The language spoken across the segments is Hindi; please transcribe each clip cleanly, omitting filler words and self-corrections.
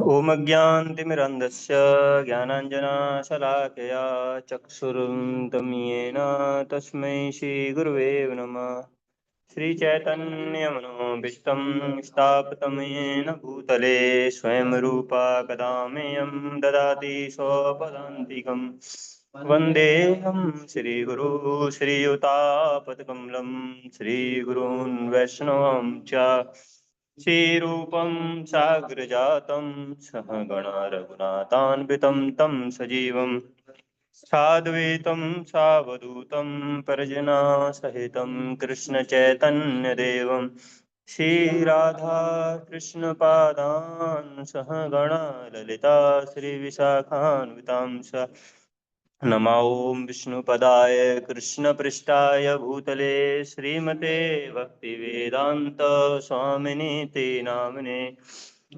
ओम अज्ञानतिमिरन्धस्य ज्ञानाञ्जनशलाकया चक्षुरुन्मिलितं येन तस्मै श्रीगुरुवे नमः। श्रीचैतन्यमनोभीष्टं स्थापितं येन भूतले स्वयं रूपा कदा मह्यं ददाति स्वपदान्तिकम्। वन्देऽहं श्रीगुरु श्रीयुतापदकमलं श्रीगुरून् वैष्णवं च श्रीरूपं साग्रजातं सहगणा रघुनाथान्वितं तं सजीवं साद्वैतं सावधूतं परिजनसहितं कृष्णचैतन्यदेवं श्रीराधा कृष्णपादान् सहगणा ललिता श्रीविशाखान्वितां स नमो विष्णुपदाय कृष्णपृष्ठाय भूतले श्रीमते भक्तिवेदान्त स्वामिनीति नामिने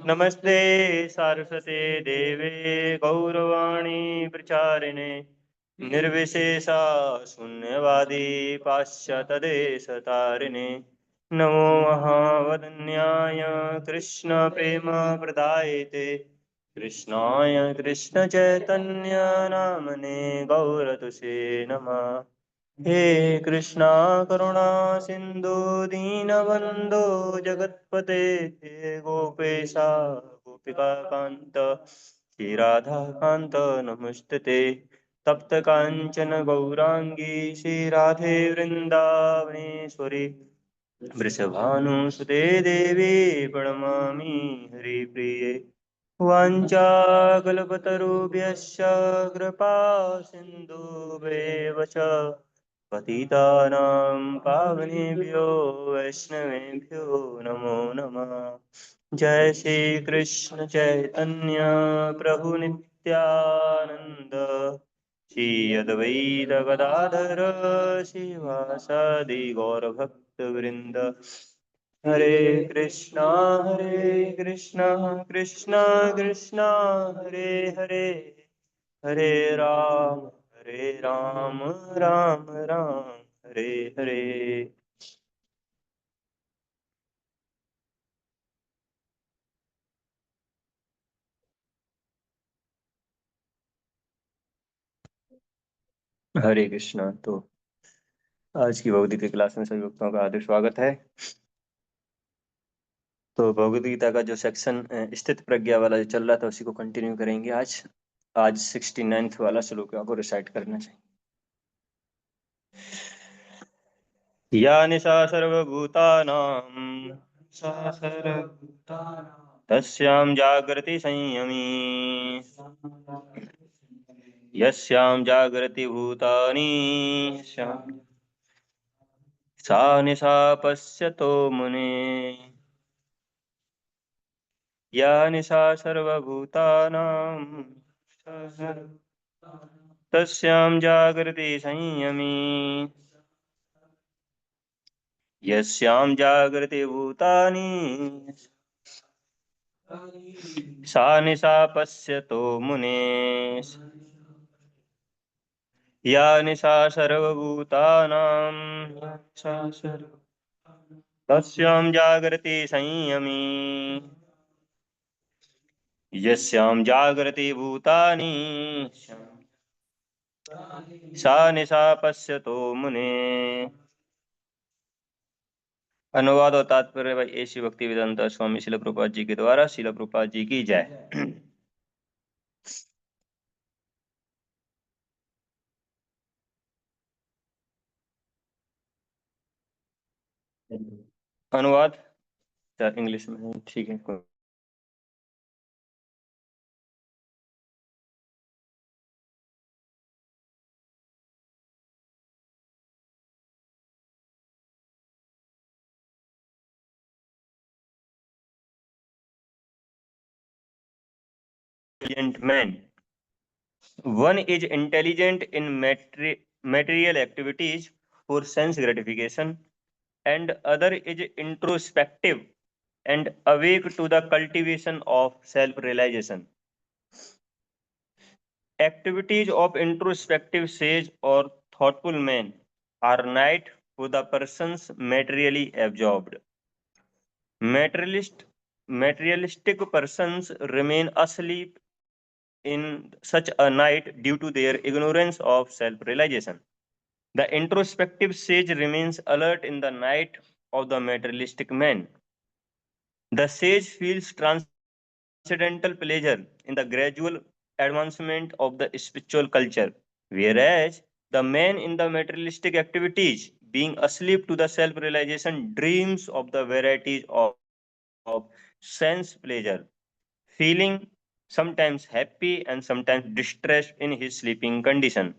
नमस्ते सारस्वते देवे गौरवाणी प्रचारिणे निर्विशेषा शून्यवादी पाश्चात्यदेशतारिणे नमो महावदन्याय कृष्णप्रेमप्रदायते कृष्णाय कृष्णचैतन्य नामने गौरतुषे नमः। हे कृष्णा करुणा सिन्धु दीनबन्धो जगत्पते हे गोपेशा गोपिकान्त श्रीराधाकान्त नमस्ते। तप्त काञ्चन गौराङ्गी श्रीराधे वृन्दावनेश्वरी वृषभानुसुते देवी प्रणमामि हरिप्रिये। वाञ्छाकल्पतरुभ्यश्च कृपा सिन्धुभ्येव च पतितानां पावनेभ्यो वैष्णवेभ्यो नमो नमः। जय श्री कृष्ण चैतन्य प्रभु नित्यानंद श्री अद्वैत गदाधर शिवासादि गौरभक्तवृंद। हरे कृष्णा कृष्णा कृष्णा हरे हरे हरे राम राम राम हरे हरे। हरे कृष्णा। तो आज की भगवद गीता क्लास में सभी भक्तों का हार्दिक स्वागत है। तो भगवद गीता का जो सेक्शन स्थित प्रज्ञा वाला जो चल रहा था उसी को कंटिन्यू करेंगे आज। आज 69th वाला श्लोक आपको रिसाइट करना चाहिए। या निशा सर्वभूतानां तस्यां जागृति संयमी यस्यां जागृति भूतानि सा निशा पश्यतो मुने। या निशा सर्वभूतानां तस्यां जागृति संयमी यस्यां जागृति भूतानि सा निशा पश्यतो मुने। या निशा सर्वभूतानां तस्यां जागृति संयमी यस्यां जागृति भूतानि सा निशा पश्यतो मुने। अनुवाद और तात्पर्य भाई एसी भक्ति वेदांत स्वामी शिल प्रभुपाद जी के द्वारा। शिल प्रभुपाद जी की जय। अनुवाद इंग्लिश में है, ठीक है। Intelligent man. One is intelligent in material activities for sense gratification, and other is introspective and awake to the cultivation of self-realization. Activities of introspective sage or thoughtful man are night for the persons materially absorbed. Materialistic persons remain asleep in such a night due to their ignorance of self-realization. The introspective sage remains alert in the night of the materialistic man. The sage feels transcendental pleasure in the gradual advancement of the spiritual culture, whereas the man in the materialistic activities, being asleep to the self-realization, dreams of the varieties of sense pleasure, feeling sometimes happy and sometimes distressed in his sleeping condition.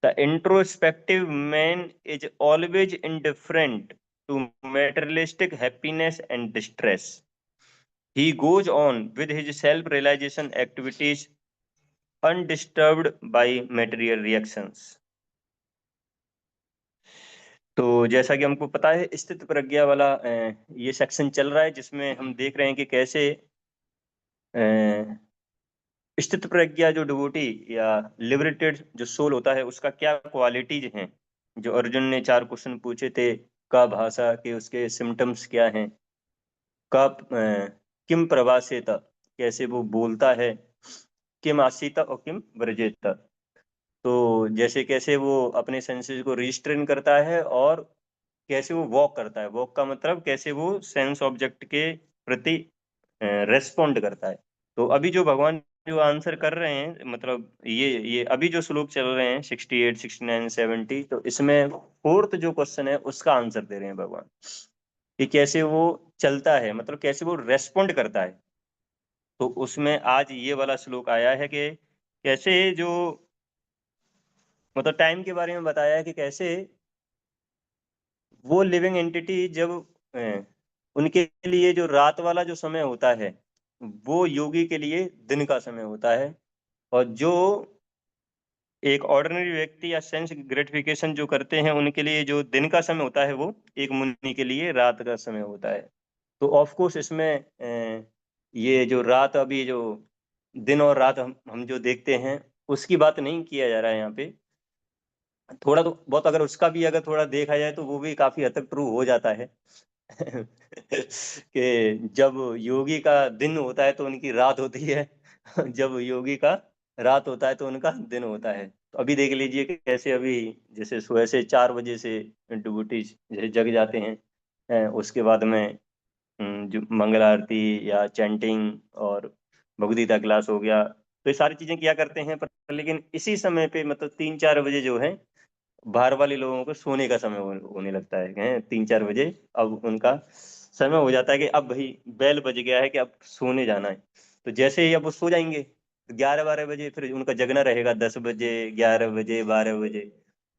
The introspective man is always indifferent to materialistic happiness and distress. He goes on with his self realization activities undisturbed by material reactions. तो जैसा कि हमको पता है स्थित प्रज्ञा वाला ये सेक्शन चल रहा है जिसमें हम देख रहे हैं कि कैसे स्थित प्रज्ञा जो डिवोटी या लिबरेटेड जो सोल होता है उसका क्या क्वालिटीज हैं। जो अर्जुन ने 4 क्वेश्चन पूछे थे, का भाषा के उसके सिम्टम्स क्या हैं, का किम प्रभासेत, कैसे वो बोलता है, किम आसीता और किम वर्जेता। तो जैसे कैसे वो अपने सेंसेस को रिस्ट्रेन करता है और कैसे वो वॉक करता है। वॉक का मतलब कैसे वो सेंस ऑब्जेक्ट के प्रति रेस्पॉन्ड करता है। तो अभी जो भगवान जो आंसर कर रहे हैं, मतलब ये अभी जो श्लोक चल रहे हैं 68, 69, 70, तो इसमें 4th जो क्वेश्चन है उसका आंसर दे रहे हैं भगवान कि कैसे वो चलता है, मतलब कैसे वो रेस्पॉन्ड करता है। तो उसमें आज ये वाला श्लोक आया है कि कैसे जो मतलब टाइम के बारे में बताया है कि कैसे वो लिविंग एंटिटी जब उनके लिए जो रात वाला जो समय होता है वो योगी के लिए दिन का समय होता है, और जो एक ऑर्डिनरी व्यक्ति या सेंस ग्रेटिफिकेशन जो करते हैं उनके लिए जो दिन का समय होता है वो एक मुनि के लिए रात का समय होता है। तो ऑफ कोर्स इसमें ये जो रात अभी जो दिन और रात हम जो देखते हैं उसकी बात नहीं किया जा रहा है यहाँ पे। थोड़ा तो बहुत अगर उसका भी अगर थोड़ा देखा जाए तो वो भी काफी हद तक ट्रू हो जाता है कि जब योगी का दिन होता है तो उनकी रात होती है जब योगी का रात होता है तो उनका दिन होता है। तो अभी देख लीजिए कि कैसे अभी जैसे सुबह से 4 बजे से डिवोटीज जैसे जग जाते हैं, उसके बाद में जो मंगल आरती या चैंटिंग और भगवदगीता क्लास हो गया, तो ये सारी चीजें किया करते हैं। पर लेकिन इसी समय पे मतलब 3-4 बजे जो है बाहर वाले लोगों को सोने का समय होने लगता है 3-4 बजे। अब उनका समय हो जाता है कि अब भाई बेल बज गया है कि अब सोने जाना है। तो जैसे ही अब वो सो जाएंगे तो 11-12 बजे फिर उनका जगना रहेगा, 10 बजे, 11 बजे, 12 बजे।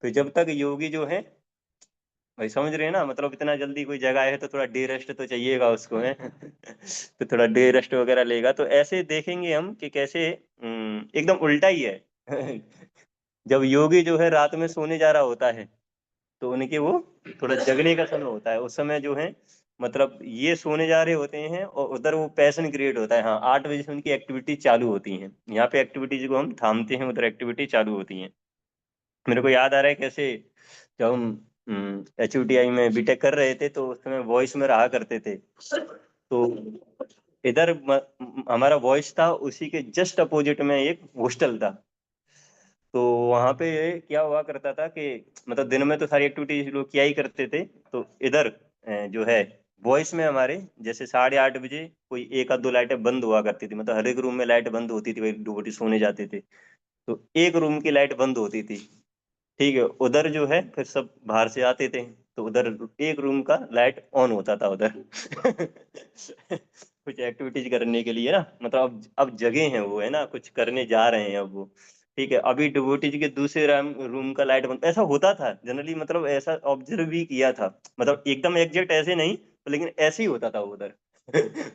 तो जब तक योगी जो है, भाई समझ रहे हैं ना, मतलब इतना जल्दी कोई जगह है तो थोड़ा डे रेस्ट तो चाहिएगा उसको है तो थोड़ा डे रेस्ट वगैरह लेगा। तो ऐसे देखेंगे हम कि कैसे एकदम उल्टा ही है जब योगी जो है रात में सोने जा रहा होता है तो उनके वो थोड़ा जगने का समय होता है। उस समय जो है मतलब ये सोने जा रहे होते हैं और उधर वो पैशन क्रिएट होता है। हाँ, 8 बजे से उनकी एक्टिविटी चालू होती है। यहाँ पे एक्टिविटीज को हम थामते हैं, उधर एक्टिविटी चालू होती है। मेरे को याद आ रहा है कैसे जब हम HUTI में बीटेक कर रहे थे तो उस समय वॉइस में रहा करते थे। तो इधर हमारा वॉइस था, उसी के जस्ट अपोजिट में एक हॉस्टल था। तो वहां पे क्या हुआ करता था कि मतलब दिन में तो सारी एक्टिविटीज लोग किया ही करते थे। तो इधर जो है वॉइस में हमारे जैसे 8:30 बजे कोई 1 आध 2 लाइटें बंद हुआ करती थी, मतलब हर एक रूम में लाइट बंद होती थी, वही डिवोटी सोने जाते थे। तो एक रूम की लाइट बंद होती थी, ठीक है, उधर जो है फिर सब बाहर से आते थे तो उधर एक रूम का लाइट ऑन होता था उधर कुछ एक्टिविटीज करने के लिए ना, मतलब अब जगह हैं वो है ना, कुछ करने जा रहे हैं अब वो। ठीक है, अभी डिवोटीज के दूसरे रूम का लाइट बंद, ऐसा होता था जनरली, मतलब ऐसा ऑब्जर्व भी किया था, मतलब एकदम एग्जैक्ट ऐसे नहीं, लेकिन ऐसे ही होता था उधर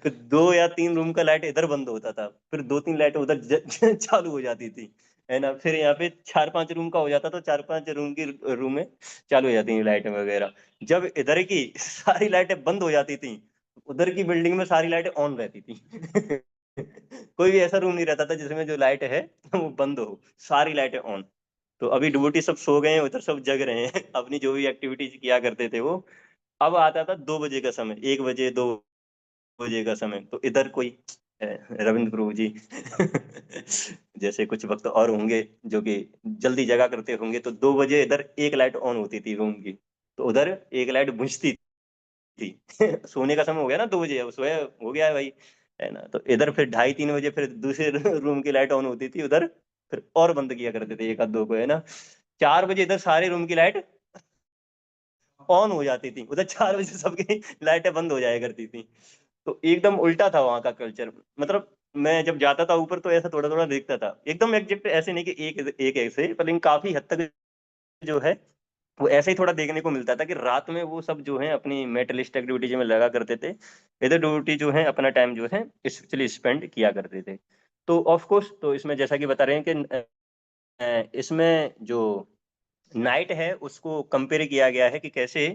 फिर 2 या 3 रूम का लाइट इधर बंद होता था, फिर 2-3 लाइट उधर चालू हो जाती थी, है ना। फिर यहाँ पे 4-5 रूम का हो जाता तो 4-5 रूम में चालू हो जाती थी लाइट वगैरह। जब इधर की सारी लाइटें बंद हो जाती थी उधर की बिल्डिंग में सारी लाइटें ऑन रहती थी कोई भी ऐसा रूम नहीं रहता था जिसमें जो लाइट है वो बंद हो, सारी लाइटें ऑन। तो अभी डिवोटी सब सो गए हैं, उधर सब जग रहे हैं अपनी जो भी एक्टिविटीज किया करते थे वो अब आता था 2 बजे का समय, 1 बजे 2 बजे का समय, तो इधर कोई रविंद्र प्रभु जी जैसे कुछ वक्त और होंगे जो कि जल्दी जगा करते होंगे, तो 2 बजे इधर एक लाइट ऑन होती थी रूम की, तो उधर एक लाइट बुझती थी सोने का समय हो गया ना 2 बजे, अब सोया हो गया है भाई, है ना। तो इधर फिर 2:30-3 बजे फिर दूसरे रूम की लाइट ऑन होती थी उधर, फिर और बंद किया करते थे एक आध दो को, है ना। 4 बजे इधर सारे रूम की लाइट ऑन हो जाती थी, उधर 4 बजे सबकी लाइटें बंद हो जाया करती थी। तो एकदम उल्टा था वहाँ का कल्चर। मतलब मैं जब जाता था ऊपर तो ऐसा थोड़ा थोड़ा देखता था, एकदम एग्जैक्ट ऐसे नहीं कि एक एक ऐसे, पर लेकिन काफी हद तक जो है वो ऐसे ही थोड़ा देखने को मिलता था कि रात में वो सब जो है अपनी मेटलिस्ट एक्टिविटीज में लगा करते थे, इधर ड्यूटी जो है अपना टाइम जो है स्पेशली स्पेंड किया करते थे। तो ऑफ कोर्स, तो इसमें जैसा कि बता रहे हैं कि इसमें जो नाइट है उसको कंपेयर किया गया है कि कैसे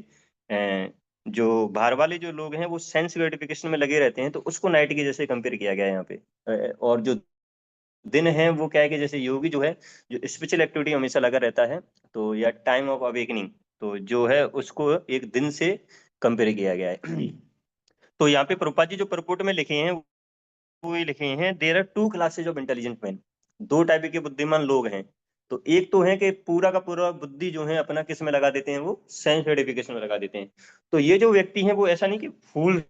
जो बाहर वाले जो लोग हैं वो सेंस ग्रेटिफिकेशन में लगे रहते हैं, तो उसको नाइट के जैसे कंपेयर किया गया है यहाँ पे। और जो दिन है वो क्या है कि जैसे योगी जो है, जो स्पिरिचुअल एक्टिविटी हमेशा लगा रहता है, तो या टाइम ऑफ अवेकनिंग, तो जो है उसको एक दिन से कंपेयर किया गया है। तो यहाँ पे प्रभुपाद जी जो परपोर्ट में लिखे हैं वो ये लिखे हैं, there are two classes of intelligent man, दो टाइप के बुद्धिमान लोग हैं। तो एक तो है कि पूरा का पूरा बुद्धि जो है अपना किस में लगा देते हैं, वो सेंस ग्रेटिफिकेशन में लगा देते हैं। तो ये जो व्यक्ति हैं वो ऐसा नहीं कि फूल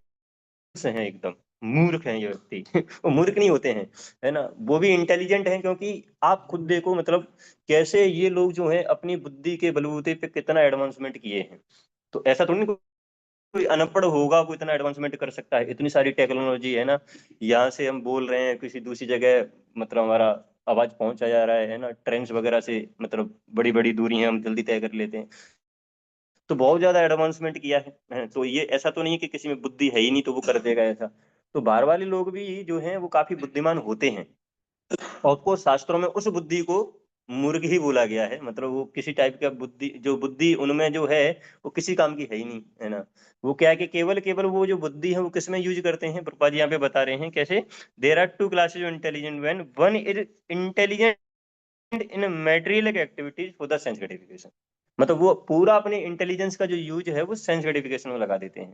से हैं, एकदम मूर्ख हैं ये व्यक्ति वो मूर्ख नहीं होते हैं, है ना, वो भी इंटेलिजेंट हैं, क्योंकि आप खुद देखो मतलब कैसे ये लोग जो है अपनी बुद्धि के बलबूते पे कितना एडवांसमेंट किए हैं। तो ऐसा थोड़ी नहीं कोई अनपढ़ होगा वो इतना एडवांसमेंट कर सकता है, इतनी सारी टेक्नोलॉजी है ना, यहाँ से हम बोल रहे हैं किसी दूसरी जगह, मतलब हमारा आवाज पहुंचा जा रहा है ना, ट्रेन वगैरह से, मतलब बड़ी बड़ी दूरी है हम जल्दी तय कर लेते हैं। तो बहुत ज्यादा एडवांसमेंट किया है। तो ये ऐसा तो नहीं है कि किसी में बुद्धि है ही नहीं तो वो कर देगा ऐसा। तो बाहर वाले लोग भी जो हैं वो काफी बुद्धिमान होते हैं, और को शास्त्रों में उस बुद्धि को मूर्ख ही बोला गया है, मतलब वो किसी टाइप का बुद्धि, जो बुद्धि उनमें जो है वो किसी काम की है ही नहीं, है ना। वो क्या है कि केवल केवल वो जो बुद्धि है वो किस में यूज करते हैं, प्रभुपाद जी यहाँ पे बता रहे हैं कैसे, there are two classes of intelligent man, one is intelligent in material activities for the sense gratification. मतलब वो पूरा अपने इंटेलिजेंस का जो यूज है वो सेंस ग्रेटिफिकेशन में लगा देते हैं।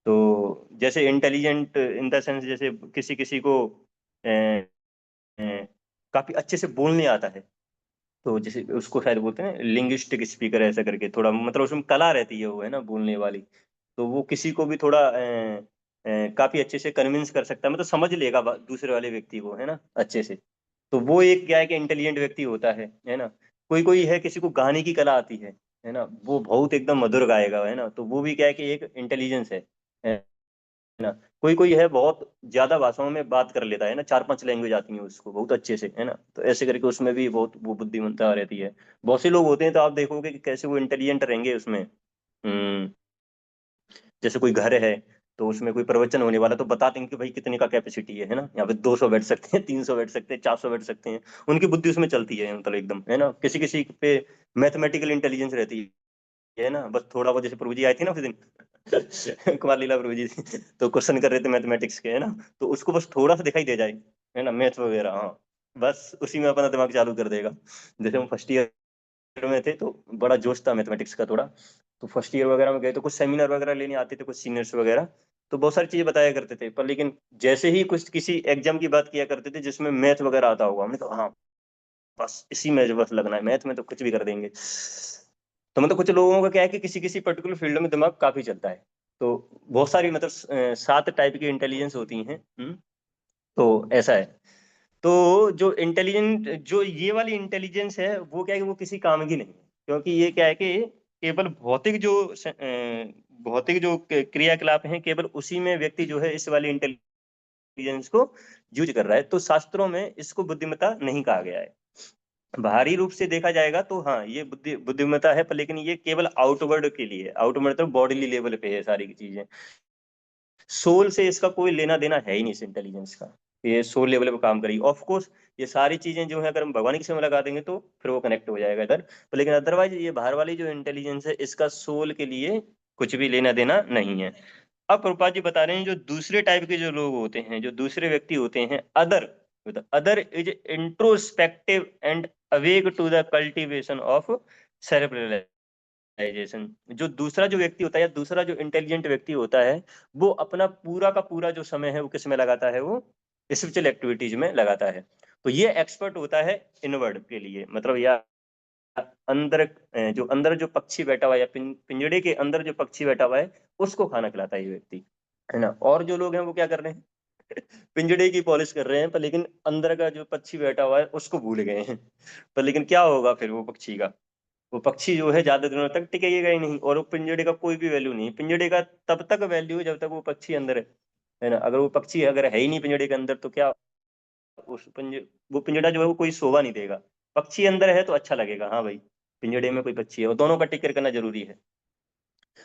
तो जैसे इंटेलिजेंट इन द सेंस, जैसे किसी किसी को काफी अच्छे से बोलने आता है, तो जैसे उसको शायद बोलते हैं लिंग्विस्टिक स्पीकर ऐसा करके, थोड़ा मतलब उसमें कला रहती है वो, है ना, बोलने वाली। तो वो किसी को भी थोड़ा काफी अच्छे से कन्विंस कर सकता है, मतलब समझ लेगा दूसरे वाले व्यक्ति को, है ना, अच्छे से। तो वो एक क्या है कि इंटेलिजेंट व्यक्ति होता है ना। कोई कोई है किसी को गाने की कला आती है ना, वो बहुत एकदम मधुर गाएगा, है ना, तो वो भी क्या है कि एक इंटेलिजेंस है ना। कोई कोई है बहुत ज्यादा भाषाओं में बात कर लेता है ना, 4-5 लैंग्वेज आती है उसको बहुत अच्छे से, है ना, तो ऐसे करके उसमें भी बहुत वो बुद्धिमत्ता रहती है। बहुत से लोग होते हैं तो आप देखोगे कि कैसे वो इंटेलिजेंट रहेंगे उसमें। जैसे कोई घर है तो उसमें कोई प्रवचन होने वाला, तो बता देंगे कि भाई कितने का कैपेसिटी है ना, यहाँ पे 200 बैठ सकते हैं, 300 बैठ सकते हैं, 400 बैठ सकते हैं। उनकी बुद्धि उसमें चलती है, मतलब एकदम, है ना। किसी किसी पे मैथमेटिकल इंटेलिजेंस रहती है ना, बस थोड़ा बहुत, जैसे प्रभु जी आए थे ना उस दिन कुमार लीला प्रभु जी तो क्वेश्चन कर रहे थे मैथमेटिक्स के, है ना, तो उसको बस थोड़ा सा दिखाई दे जाए, है ना, मैथ वगैरह, हाँ, बस उसी में अपना दिमाग चालू कर देगा। जैसे हम फर्स्ट ईयर में थे तो बड़ा जोश था मैथमेटिक्स का थोड़ा, तो फर्स्ट ईयर वगैरह में गए तो कुछ सेमिनार वगैरह लेने आते थे कुछ सीनियर्स वगैरह, तो बहुत सारी चीजें बताया करते थे, पर लेकिन जैसे ही कुछ किसी एग्जाम की बात किया करते थे जिसमें मैथ वगैरह आता होगा, हमने कहा हाँ बस इसी में बस लगना है, मैथ में तो कुछ भी कर देंगे। तो मतलब कुछ लोगों का क्या है कि किसी किसी पर्टिकुलर फील्ड में दिमाग काफी चलता है। तो बहुत सारी मतलब 7 टाइप की इंटेलिजेंस होती हैं। तो ऐसा है। तो जो इंटेलिजेंट, जो ये वाली इंटेलिजेंस है वो क्या है कि वो किसी काम की नहीं है, क्योंकि ये क्या है कि केवल भौतिक जो क्रियाकलाप हैं केवल उसी में व्यक्ति जो है इस वाली इंटेलिजेंस को यूज कर रहा है। तो शास्त्रों में इसको बुद्धिमत्ता नहीं कहा गया है। बाहरी रूप से देखा जाएगा तो हाँ ये बुद्धिमत्ता है, पर लेकिन ये केवल आउटवर्ड के लिए, आउटवर्ड तो बॉडीली लेवल पे है सारी की चीजें, सोल से इसका कोई लेना देना है ही नहीं इस इंटेलिजेंस का। ये सोल लेवल पे काम करेगी ऑफ कोर्स। ये सारी चीजें जो है अगर हम भगवान के समय लगा देंगे तो फिर वो कनेक्ट हो जाएगा इधर, तो लेकिन अदरवाइज ये बाहर वाली जो इंटेलिजेंस है इसका सोल के लिए कुछ भी लेना देना नहीं है। अब प्रभुपाद जी बता रहे हैं जो दूसरे टाइप के जो लोग होते हैं, जो दूसरे व्यक्ति होते हैं, other is introspective and awake to the cultivation of self जो दूसरा जो व्यक्ति होता है या दूसरा जो इंटेलिजेंट व्यक्ति होता है, वो अपना पूरा का पूरा जो समय है वो किस में लगाता है, वो स्पिरिचुअल एक्टिविटीज में लगाता है। तो ये एक्सपर्ट होता है इनवर्ड के लिए, मतलब या अंदर जो अंदर जो पक्षी बैठा हुआ है या पिंजड़े के अंदर जो पक्षी बैठा हुआ है उसको खाना खिलाता है ये व्यक्ति, है ना। और जो लोग हैं वो क्या कर रहे हैं पिंजड़े की पॉलिश कर रहे हैं, पर लेकिन अंदर का जो पक्षी बैठा हुआ है उसको भूल गए हैं। पर लेकिन क्या होगा फिर वो पक्षी का, वो पक्षी जो है ज्यादा दिनों तक टिकेगा ही नहीं, और वो पिंजड़े का कोई भी वैल्यू नहीं। पिंजड़े का तब तक वैल्यू है जब तक वो पक्षी अंदर है ना। अगर वो पक्षी अगर है ही नहीं पिंजड़े के अंदर तो क्या उस वो पिंजड़ा जो है वो कोई शोभा नहीं देगा। पक्षी अंदर है तो अच्छा लगेगा, हाँ भाई पिंजड़े में कोई पक्षी है, और दोनों का टेक केयर करना जरूरी है।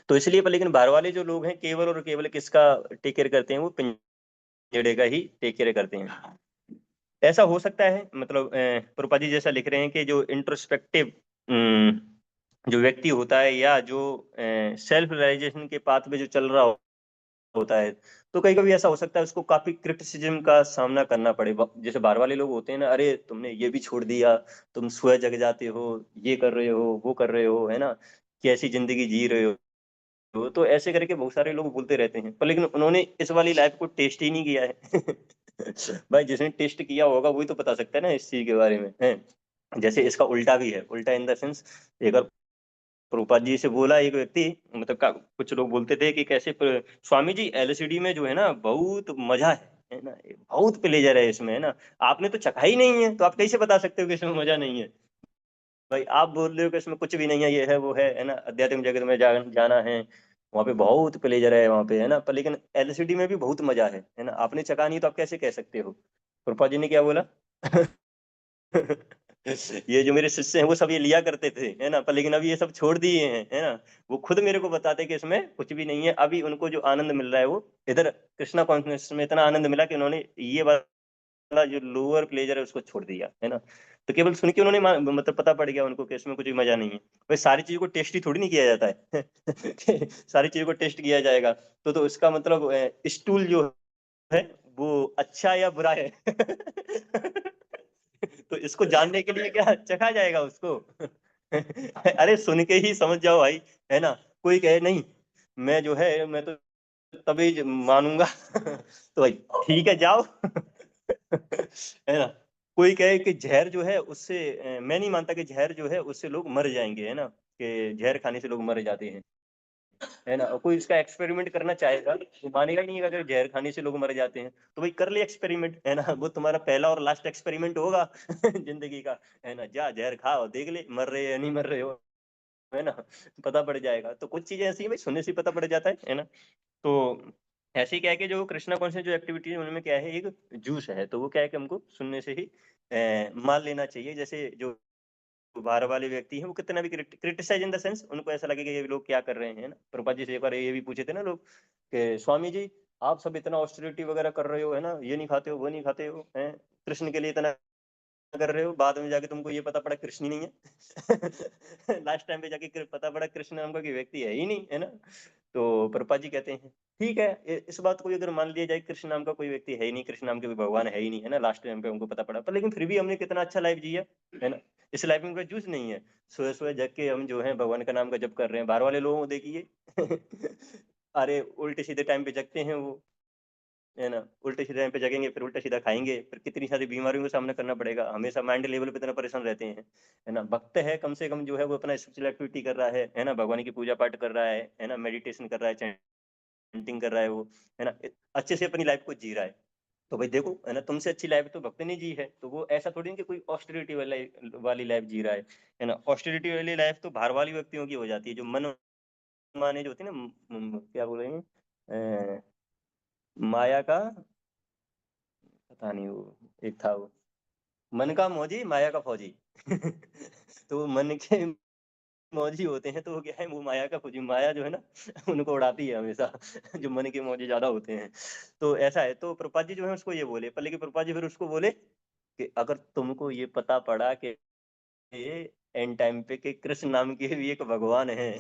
तो इसलिए पर लेकिन बाहर वाले जो लोग हैं केवल और केवल किसका टेक केयर करते हैं, वो पिंजड़े का ही टेक केयर करते हैं। ऐसा हो सकता है, मतलब प्रोपा जी जैसा लिख रहे हैं कि जो इंट्रोस्पेक्टिव जो व्यक्ति होता है या जो सेल्फ रियलाइजेशन के पाथ में जो चल रहा होता है, तो कभी कभी ऐसा हो सकता है उसको काफी क्रिटिसिज्म का सामना करना पड़े। जैसे बाहर वाले लोग होते हैं ना, अरे तुमने ये भी छोड़ दिया, तुम सुबह जग जाते हो, ये कर रहे हो, वो कर रहे हो, है ना, कैसी जिंदगी जी रहे हो। तो ऐसे करके बहुत सारे लोग बोलते रहते हैं, पर लेकिन उन्होंने इस वाली लाइफ को टेस्ट ही नहीं किया है। भाई जिसने टेस्ट किया होगा वही तो बता सकता है ना इस चीज के बारे में, है। जैसे इसका उल्टा भी है, उल्टा इन द सेंस, एक बार प्रभुपाद जी से बोला एक व्यक्ति, मतलब कुछ लोग बोलते थे कि कैसे स्वामी जी एलसीडी में जो है ना बहुत मजा है ना, बहुत प्लेजर है इसमें, है ना। आपने तो चखा ही नहीं है तो आप कैसे बता सकते हो कि इसमें मजा नहीं है। भाई आप बोल रहे हो कि इसमें कुछ भी नहीं है, ये है वो है ना, आध्यात्मिक जगत में जाना है, वहाँ पे बहुत प्लेजर है वहाँ पे, है ना, पर लेकिन एलसीडी में भी बहुत मजा है ना। आपने चखा नहीं तो आप कैसे कह सकते हो। प्रभुपाद जी ने क्या बोला, ये जो मेरे शिष्य हैं वो सब ये लिया करते थे, है ना, पर लेकिन अभी ये सब छोड़ दिए हैं, है ना। वो खुद मेरे को बताते कि इसमें कुछ भी नहीं है, अभी उनको जो आनंद मिल रहा है वो इधर कृष्णा कॉन्शियसनेस में इतना आनंद मिला कि उन्होंने ये वाला जो लोअर प्लेजर है उसको छोड़ दिया, है ना। तो केवल सुन के उन्होंने मतलब पता पड़ गया उनको कि इसमें कुछ भी मजा नहीं है। भाई सारी चीजों को टेस्ट ही थोड़ी नहीं किया जाता है। सारी चीजों को टेस्ट किया जाएगा तो इसका मतलब स्टूल जो है वो अच्छा या बुरा है। तो इसको जानने के लिए क्या चखा जाएगा उसको। अरे सुन के ही समझ जाओ भाई, है ना। कोई कहे नहीं मैं जो है मैं तो तभी मानूंगा। तो भाई ठीक है जाओ। है ना। कोई कहे कि जहर जो है उससे मैं नहीं मानता कि जहर जो है उससे लोग मर जाएंगे, है ना, कि जहर खाने से लोग मर जाते हैं, है ना। और कोई इसका एक्सपेरिमेंट करना चाहेगा वो मानेगा ही नहीं अगर जहर खाने से लोग मर जाते हैं। तो भाई कर ले एक्सपेरिमेंट, है ना, वो तुम्हारा पहला और लास्ट एक्सपेरिमेंट होगा जिंदगी का, है ना। जा जहर खा और देख ले मर रहे हैं या नहीं मर रहे हो, है ना, पता पड़ जाएगा। तो कुछ चीजें ऐसी हैं भाई सुनने से ही पता पड़ जाता है ना। तो ऐसे ही क्या है कि जो कृष्णा कॉन्शियस जो एक्टिविटी है उनमें क्या है, एक जूस है, तो वो क्या है कि हमको सुनने से ही मान लेना चाहिए। जैसे जो बाहर वाले व्यक्ति हैं वो कितना भी क्रिटिसाइज इन द सेंस उनको ऐसा लगेगा ये लोग क्या कर रहे हैं ना। प्रभुपाद जी से एक बार ये भी पूछे थे ना लोग कि स्वामी जी आप सब इतना ऑस्टेरिटी वगैरह कर रहे हो, है ना, ये नहीं खाते हो वो नहीं खाते हो, हैं, कृष्ण के लिए इतना कर रहे हो, बाद में जाके तुमको ये पता पड़ा कृष्ण ही नहीं है। लास्ट टाइम पे जाके पता पड़ा कृष्ण नाम का कोई व्यक्ति है ही नहीं, है ना। तो प्रभुपाद जी कहते हैं ठीक है, इस बात को अगर मान लिया जाए कृष्ण नाम का कोई व्यक्ति है ही नहीं, कृष्ण नाम के कोई भगवान है ही नहीं, है ना, लास्ट टाइम पे हमको पता पड़ा, पर लेकिन फिर भी हमने कितना अच्छा लाइफ जिया, है ना। इस लाइफ में कोई जूस नहीं है। सुबह सुबह जग के हम जो है भगवान का नाम का जप कर रहे हैं। बाहर वाले लोगों को देखिए। अरे उल्टे सीधे टाइम पे जगते हैं वो, है ना, उल्टे सीधे टाइम पे जगेंगे फिर उल्टा सीधा खाएंगे, फिर कितनी सारी बीमारियों का सामना करना पड़ेगा, हमेशा माइंड लेवल पे इतना परेशान रहते हैं, है ना। भक्त है कम से कम जो है वो अपना स्पिरिचुअल एक्टिविटी कर रहा है ना, भगवान की पूजा पाठ कर रहा है ना, मेडिटेशन कर रहा है, चैंटिंग कर रहा है वो, है ना, अच्छे से अपनी लाइफ को जी रहा है। तो भाई देखो, है ना, तुमसे अच्छी लाइफ तो भक्त ने जी है, तो वो ऐसा थोड़ी नहीं कि कोई ऑस्टेरिटी वाली लाइफ जी रहा है ना। ऑस्टेरिटी वाली लाइफ तो बाहर वाली व्यक्तियों की हो जाती है, जो मन माने जो होती है ना, क्या बोल रहे हैं, माया का, पता नहीं वो एक था वो, मन का मौजी माया का फौजी। तो वो मन के मौजी होते हैं, तो वो क्या है, वो माया का फौजी, माया जो है ना उनको उड़ाती है हमेशा। जो मन के मौजी ज्यादा होते हैं। तो ऐसा है, तो प्रभुपाद जी जो है उसको ये बोले, पर लेकिन प्रभुपाद जी फिर उसको बोले कि अगर तुमको ये पता पड़ा कि एंड टाइम पे कि कृष्ण नाम के भी एक भगवान है,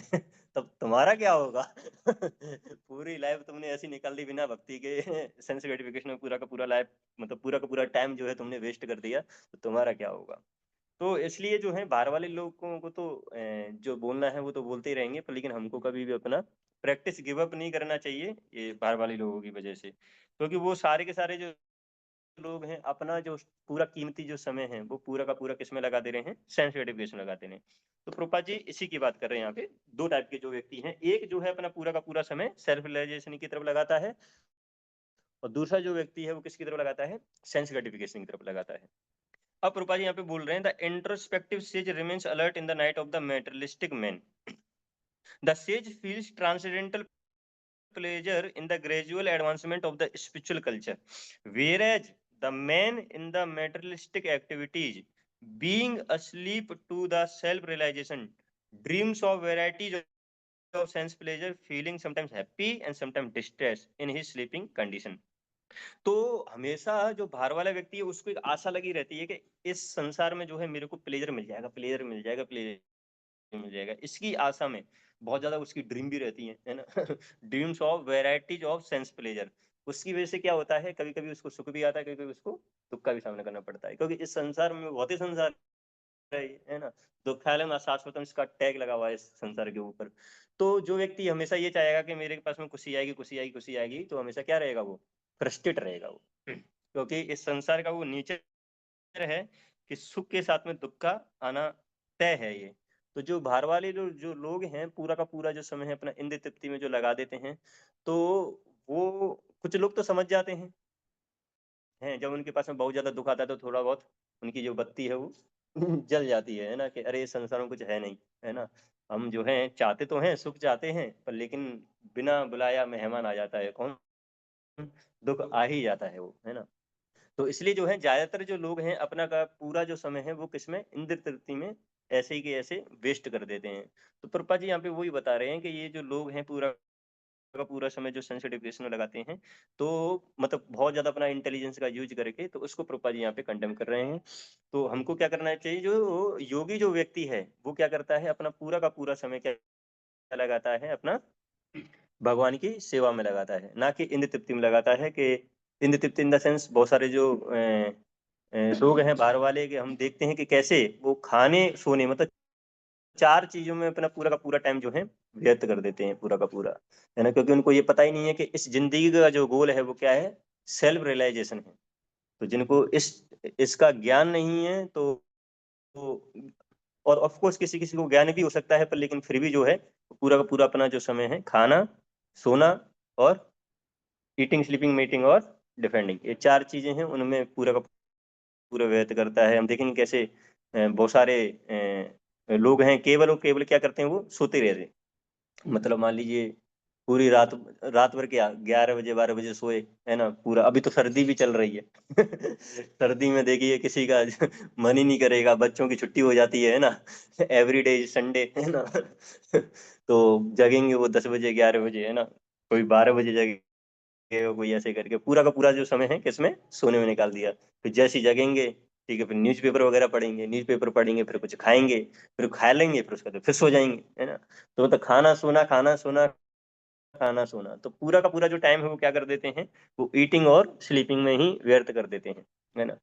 तब तुम्हारा क्या होगा। पूरी लाइफ तुमने ऐसी निकाल दी बिना भक्ति के, सेंस ग्रेटिफिकेशन में पूरा का पूरा लाइफ, मतलब पूरा का पूरा टाइम जो है तुमने वेस्ट कर दिया, तो तुम्हारा क्या होगा। तो इसलिए जो है बाहर वाले लोगों को तो जो बोलना है वो तो बोलते ही रहेंगे, पर लेकिन हमको कभी भी अपना प्रैक्टिस गिव अप नहीं करना चाहिए ये बाहर वाले लोगों की वजह से, क्योंकि वो सारे के सारे जो लोग हैं अपना जो पूरा कीमती जो समय है वो पूरा का पूरा किसमें लगा दे रहे हैं, सेल्फ एजुकेशन लगा दे रहे हैं। तो प्रोपा जी इसी की बात कर रहे हैं यहाँ पे, दो टाइप के जो व्यक्ति हैं, एक जो है अपना पूरा का पूरा समय सेल्फ रियलाइजेशन की तरफ लगाता है, और दूसरा जो व्यक्ति है वो किसकी तरफ लगाता है, सेंस ग्रेटिफिकेशन की तरफ लगाता है। अब प्रोपा जी यहाँ पे बोल रहे हैं, the introspective says remains alert in the night of the materialistic man, the sage feels transcendental pleasure in the gradual advancement of the spiritual culture, whereas the man in the materialistic activities, being asleep to the self-realization, dreams of varieties of sense pleasure, feeling sometimes happy and sometimes distress in his sleeping condition। तो हमेशा जो बाहर वाला व्यक्ति है उसको एक आशा लगी रहती है कि इस संसार में जो है मेरे को प्लेजर मिल जाएगा, प्लेजर मिल जाएगा, प्लेजर मिल जाएगा, इसकी आशा में बहुत ज्यादा उसकी ड्रीम भी रहती है ना dreams of varieties of sense pleasure. उसकी वजह से क्या होता है, कभी कभी उसको सुख भी आता है, कभी कभी उसको दुख का भी सामना करना पड़ता है, क्योंकि इस संसार में बहुत ही संसार है ना, दुखालय में शाश्वतम इसका टैग लगा हुआ है इस संसार के ऊपर। तो जो व्यक्ति हमेशा ये चाहेगा कि मेरे पास में खुशी आएगी, खुशी आएगी, खुशी आएगी, तो हमेशा क्या रहेगा, वो फ्रस्ट्रेट रहेगा वो, क्योंकि इस संसार का वो नेचर है कि सुख के साथ में दुख का आना तय है ये। तो जो बाहर वाले जो लोग हैं पूरा का पूरा जो समय है अपना इंद्रिय तृप्ति में जो लगा देते हैं, तो वो कुछ लोग तो समझ जाते हैं जब उनके पास में बहुत ज्यादा दुख आता है तो थोड़ा बहुत उनकी जो बत्ती है वो जल जाती है ना, कि अरे इस संसार में कुछ है नहीं, है ना। हम जो है चाहते तो हैं, सुख चाहते हैं, पर लेकिन बिना बुलाया मेहमान आ जाता है कौन, दुख आ ही जाता है वो, है ना। तो इसलिए जो है ज्यादातर जो लोग हैं अपना का पूरा जो समय है वो किसमें, इंद्र तृप्ति में ऐसे ही के ऐसे वेस्ट कर देते हैं। तो प्रपा जी यहाँ पे वही बता रहे हैं कि ये जो लोग हैं पूरा का पूरा समय जो सेंसिटिव में लगाते हैं, तो मतलब बहुत ज्यादा अपना इंटेलिजेंस का यूज करके, तो उसको प्रपा जी यहाँ पे कंडेम कर रहे हैं। तो हमको क्या करना चाहिए, जो योगी जो व्यक्ति है वो क्या करता है, अपना पूरा का पूरा समय क्या लगाता है, अपना भगवान की सेवा में लगाता है, ना कि इंद्र तृप्ति में लगाता है। कि इंद्र तृप्ति इन द सेंस बहुत सारे जो लोग हैं बाहर वाले के, हम देखते हैं कि कैसे वो खाने सोने मतलब चार चीजों में अपना पूरा का पूरा टाइम जो है व्यर्थ कर देते हैं पूरा का पूरा, है ना, क्योंकि उनको ये पता ही नहीं है कि इस जिंदगी का जो गोल है वो क्या है, सेल्फ रियलाइजेशन है। तो जिनको इसका ज्ञान नहीं है तो और ऑफ कोर्स किसी किसी को ज्ञान भी हो सकता है, पर लेकिन फिर भी जो है पूरा का पूरा अपना जो समय है खाना, सोना और ईटिंग, स्लीपिंग, मीटिंग और डिफेंडिंग, ये चार चीजें हैं, उनमें पूरा का पूरा व्यर्थ करता है। हम देखेंगे कैसे बहुत सारे लोग हैं केवल और केवल क्या करते हैं, वो सोते रहते हैं। मतलब मान लीजिए पूरी रात, रात भर क्या 11 बजे 12 बजे सोए, है ना, पूरा। अभी तो सर्दी भी चल रही है सर्दी में देखिए किसी का मन ही नहीं करेगा, बच्चों की छुट्टी हो जाती है ना एवरी डे संडे, है ना तो जगेंगे वो 10 बजे 11 बजे, है ना, कोई 12 बजे जगेगा, कोई ऐसे करके पूरा का पूरा जो समय है किसमें, सोने में निकाल दिया। फिर जैसे ही जगेंगे, ठीक है, फिर न्यूज़पेपर वगैरह पढ़ेंगे, न्यूज़पेपर पढ़ेंगे, फिर कुछ खाएंगे, फिर खा लेंगे, फिर उसके बाद फिर सो जाएंगे, है ना। तो मतलब खाना सोना, खाना सोना, खाना सोना, तो पूरा का पूरा जो टाइम है वो क्या कर देते हैं, वो ईटिंग और स्लीपिंग में ही व्यर्थ कर देते हैं, है ना।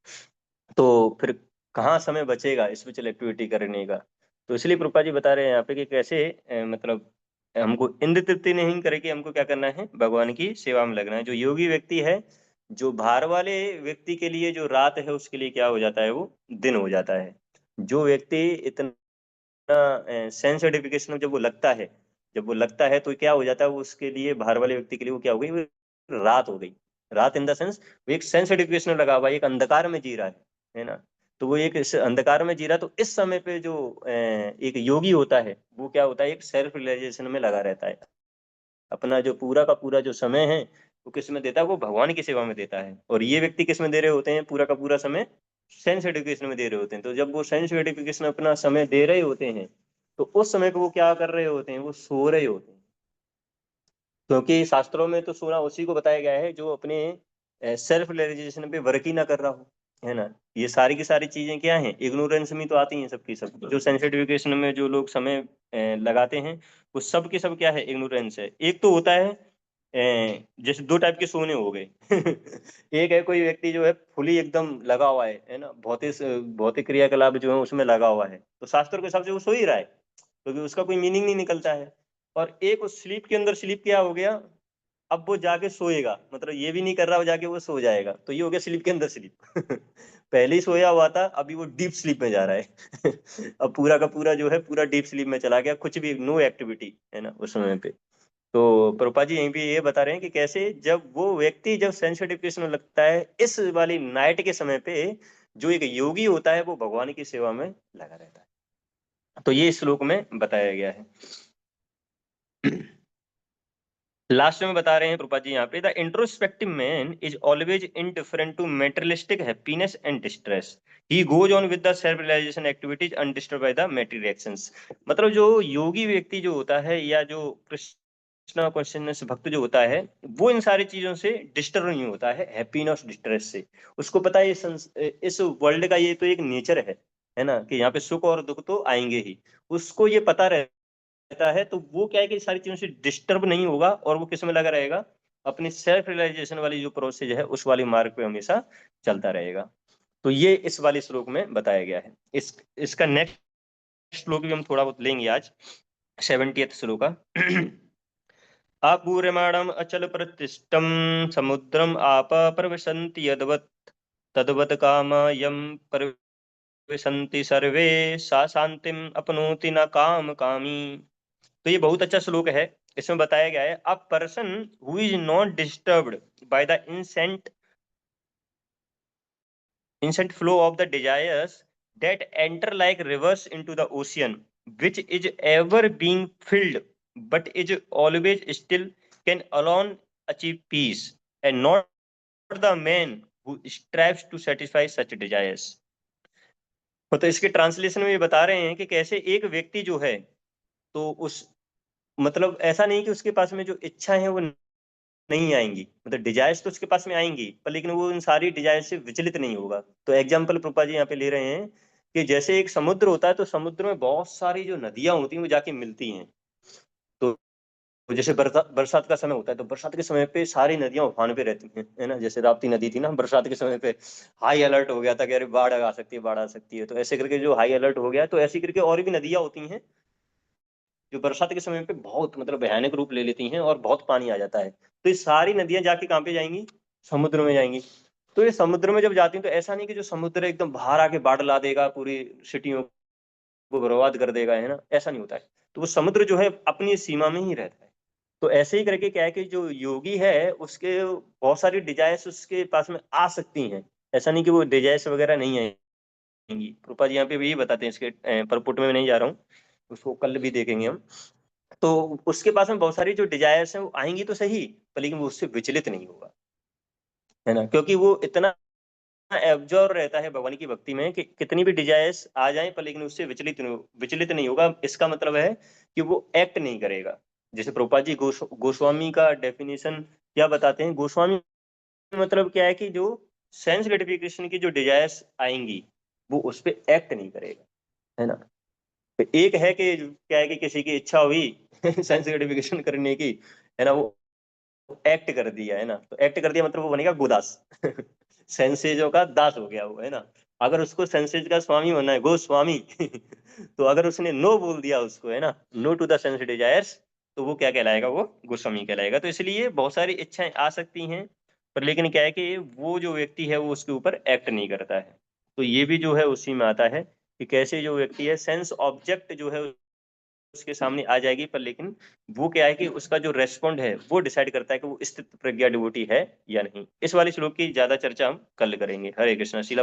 तो फिर कहाँ समय बचेगा स्पिरिचुअल एक्टिविटी करने का। तो इसलिए प्रभुपाद जी बता रहे हैं यहाँ पे कि कैसे मतलब हमको इंद्र तृप्ति नहीं करके हमको क्या करना है, भगवान की सेवा में लगना है। जो योगी व्यक्ति है, जो बाहर वाले व्यक्ति के लिए जो रात है उसके लिए क्या हो जाता है, वो दिन हो जाता है। जो व्यक्ति इतना सेंस सर्टिफिकेशन जब वो लगता है, जब वो लगता है तो क्या हो जाता है, वो उसके लिए बाहर वाले व्यक्ति के लिए वो क्या हो गई, वो रात हो गई। रात इन द सेंस वो एक सेंस सर्टिफिकेशन लगा हुआ है, एक अंधकार में जी रहा है ना। तो वो एक इस अंधकार में जी रहा है, तो इस समय पे जो एक योगी होता है वो क्या होता है, एक सेल्फ रियलाइजेशन में लगा रहता है। अपना जो पूरा का पूरा जो समय है वो किस में देता है, वो भगवान की सेवा में देता है। और ये व्यक्ति किस में दे रहे होते हैं, पूरा का पूरा समय सेंस एडुकेशन में दे रहे होते हैं। तो जब वो सेंस एडुकेशन अपना समय दे रहे होते हैं, तो उस समय को वो क्या कर रहे होते हैं, वो सो रहे होते हैं। क्योंकि शास्त्रों में तो सोना उसी को बताया गया है जो अपने सेल्फ रियलाइजेशन पे वर्क ही ना कर रहा हो, है ना। ये सारी की सारी चीजें क्या हैं, इग्नोरेंस में तो आती हैं सबकी सब। जो सेंस एडुकेशन में जो लोग समय लगाते हैं, वो सब के सब क्या है, इग्नोरेंस है। एक तो होता है जैसे दो टाइप के सोने हो गए। एक है कोई व्यक्ति जो है फुली एकदम लगा हुआ है ना, भौतिक भौतिक क्रियाकलाप जो है उसमें लगा हुआ है, तो शास्त्र के हिसाब से वो सो ही रहा है, क्योंकि उसका कोई मीनिंग नहीं निकलता है। और एक उस स्लीप के अंदर स्लीप क्या हो गया, अब वो जाके सोएगा, मतलब ये भी नहीं कर रहा, वो जाके वो सो जाएगा, तो ये हो गया स्लीप के अंदर स्लीप। पहले ही सोया हुआ था, अभी वो डीप स्लीप में जा रहा है। अब पूरा का पूरा जो है पूरा डीप स्लीप में चला गया, कुछ भी नो एक्टिविटी है ना उस समय पे। तो प्रभुपाद जी यहीं पे ये बता रहे हैं कि कैसे जब वो व्यक्ति जब सेंसिटिव में लगता है इस वाली नाइट के समय पे, जो एक योगी होता है वो भगवान की सेवा में लगा रहता है। तो ये इस श्लोक में बताया गया है। लास्ट में बता रहे हैं प्रभुपाद जी यहाँ पे, the introspective man is always indifferent to materialistic happiness and distress, he goes on with the self realization activities undisturbed by the material actions. मतलब जो योगी व्यक्ति जो होता है या जो कृष्णा कॉन्शियसनेस भक्त जो होता है, वो इन सारी चीजों से डिस्टर्ब नहीं होता है, हैप्पीनेस डिस्ट्रेस से। उसको पता है इस वर्ल्ड का ये तो एक नेचर है ना, कि यहाँ पे सुख और दुख तो आएंगे ही, उसको ये पता रहता है, तो वो क्या है कि सारी चीजों से डिस्टर्ब नहीं होगा, और वो किस में लगा रहेगा, अपनी सेल्फ रियलाइजेशन वाली जो प्रोसेस है उस वाली मार्ग पे हमेशा चलता रहेगा। तो ये इस वाले श्लोक में बताया गया है। इसका नेक्स्ट श्लोक भी हम थोड़ा बहुत लेंगे आज, 70th श्लोक का। आपूर्यमाणम अचल प्रतिष्ठम समुद्रम आप प्रविशन्ति यदवत्, तद्वत् कामयं प्रविशन्ति सर्वे, सा शांतिम अपनोति न काम कामी। तो ये बहुत अच्छा श्लोक है। इसमें बताया गया है, a person who is not disturbed by the incessant flow of the desires that enter like rivers into the ocean, which is ever being filled but is always still, can alone achieve peace, and not the man who strives to satisfy such desires। तो इसके ट्रांसलेशन में ये बता रहे हैं कि कैसे एक व्यक्ति जो है, तो उस मतलब ऐसा नहीं कि उसके पास में जो इच्छा है वो नहीं आएंगी, मतलब डिजायर्स तो उसके पास में आएंगी, पर लेकिन वो इन सारी डिजायर से विचलित नहीं होगा। तो एग्जाम्पल प्रभुपाद जी यहाँ पे ले रहे हैं कि जैसे एक समुद्र होता है, तो समुद्र में बहुत सारी जो नदियां होती हैं वो जाके मिलती हैं। तो जैसे बरसात का समय होता है, तो बरसात के समय पे सारी नदियां उफान पे रहती हैं, है ना। जैसे राप्ती नदी थी ना, बरसात के समय पे हाई अलर्ट हो गया था कि अरे बाढ़ आ सकती है, बाढ़ आ सकती है, तो ऐसे करके जो हाई अलर्ट हो गया, तो ऐसे करके और भी नदियां होती हैं जो बरसात के समय पे बहुत मतलब भयानक रूप ले लेती हैं और बहुत पानी आ जाता है। तो ये सारी नदियां जाके कहाँ पे जाएंगी, समुद्र में जाएंगी। तो ये समुद्र में जब जाती हैं, तो ऐसा नहीं कि जो समुद्र एकदम बाहर आके बाढ़ ला देगा, पूरी सिटियों को बर्बाद कर देगा, है ना, ऐसा नहीं होता है। तो वो समुद्र जो है अपनी सीमा में ही रहता है। तो ऐसे ही करके क्या है कि जो योगी है उसके बहुत सारी डिजायर्स उसके पास में आ सकती हैं, ऐसा नहीं कि वो डिजायर्स वगैरह नहीं आएंगी। रूपा जी यहाँ पे भी यही बताते हैं, इसके परपुट में नहीं जा रहा हूँ, उसको कल भी देखेंगे हम। तो उसके पास में बहुत सारी जो डिजायर्स हैं वो आएंगी तो सही, पर लेकिन वो उससे विचलित नहीं होगा, है ना, क्योंकि वो इतना एब्जॉर्व रहता है भगवान की भक्ति में कि कितनी भी डिजायर्स आ जाएं, पर लेकिन उससे विचलित नहीं होगा। इसका मतलब है कि वो एक्ट नहीं करेगा। जैसे प्रभुपाद जी गोस्वामी का डेफिनेशन क्या बताते हैं, गोस्वामी मतलब क्या है कि जो सेंस ग्रेटिफिकेशन की जो डिजायर्स आएंगी वो उस पर एक्ट नहीं करेगा, है ना। तो एक है कि क्या है कि किसी की इच्छा हुई सेंस ग्रेटिफिकेशन करने की, है ना, वो एक्ट कर दिया, है ना, तो एक्ट कर दिया मतलब वो बनेगा गोदास। सेंसेजों का दास हो गया वो, है ना। अगर उसको सेंसेज का स्वामी बनना है, गोस्वामी, तो अगर उसने नो बोल दिया उसको, है ना, no to the sense desires, तो वो क्या कहलाएगा, वो गोस्वामी कहलाएगा। तो इसलिए बहुत सारी इच्छाएं आ सकती हैं, पर लेकिन क्या है कि वो जो व्यक्ति है वो उसके ऊपर एक्ट नहीं करता है। तो ये भी जो है उसी में आता है कि कैसे जो व्यक्ति है सेंस ऑब्जेक्ट जो है उसके सामने आ जाएगी, पर लेकिन वो क्या है कि उसका जो रेस्पॉन्ड है वो डिसाइड करता है कि वो स्थित प्रज्ञा डिवोटी है या नहीं। इस वाले श्लोक की ज्यादा चर्चा हम कल करेंगे। हरे कृष्णा। शिला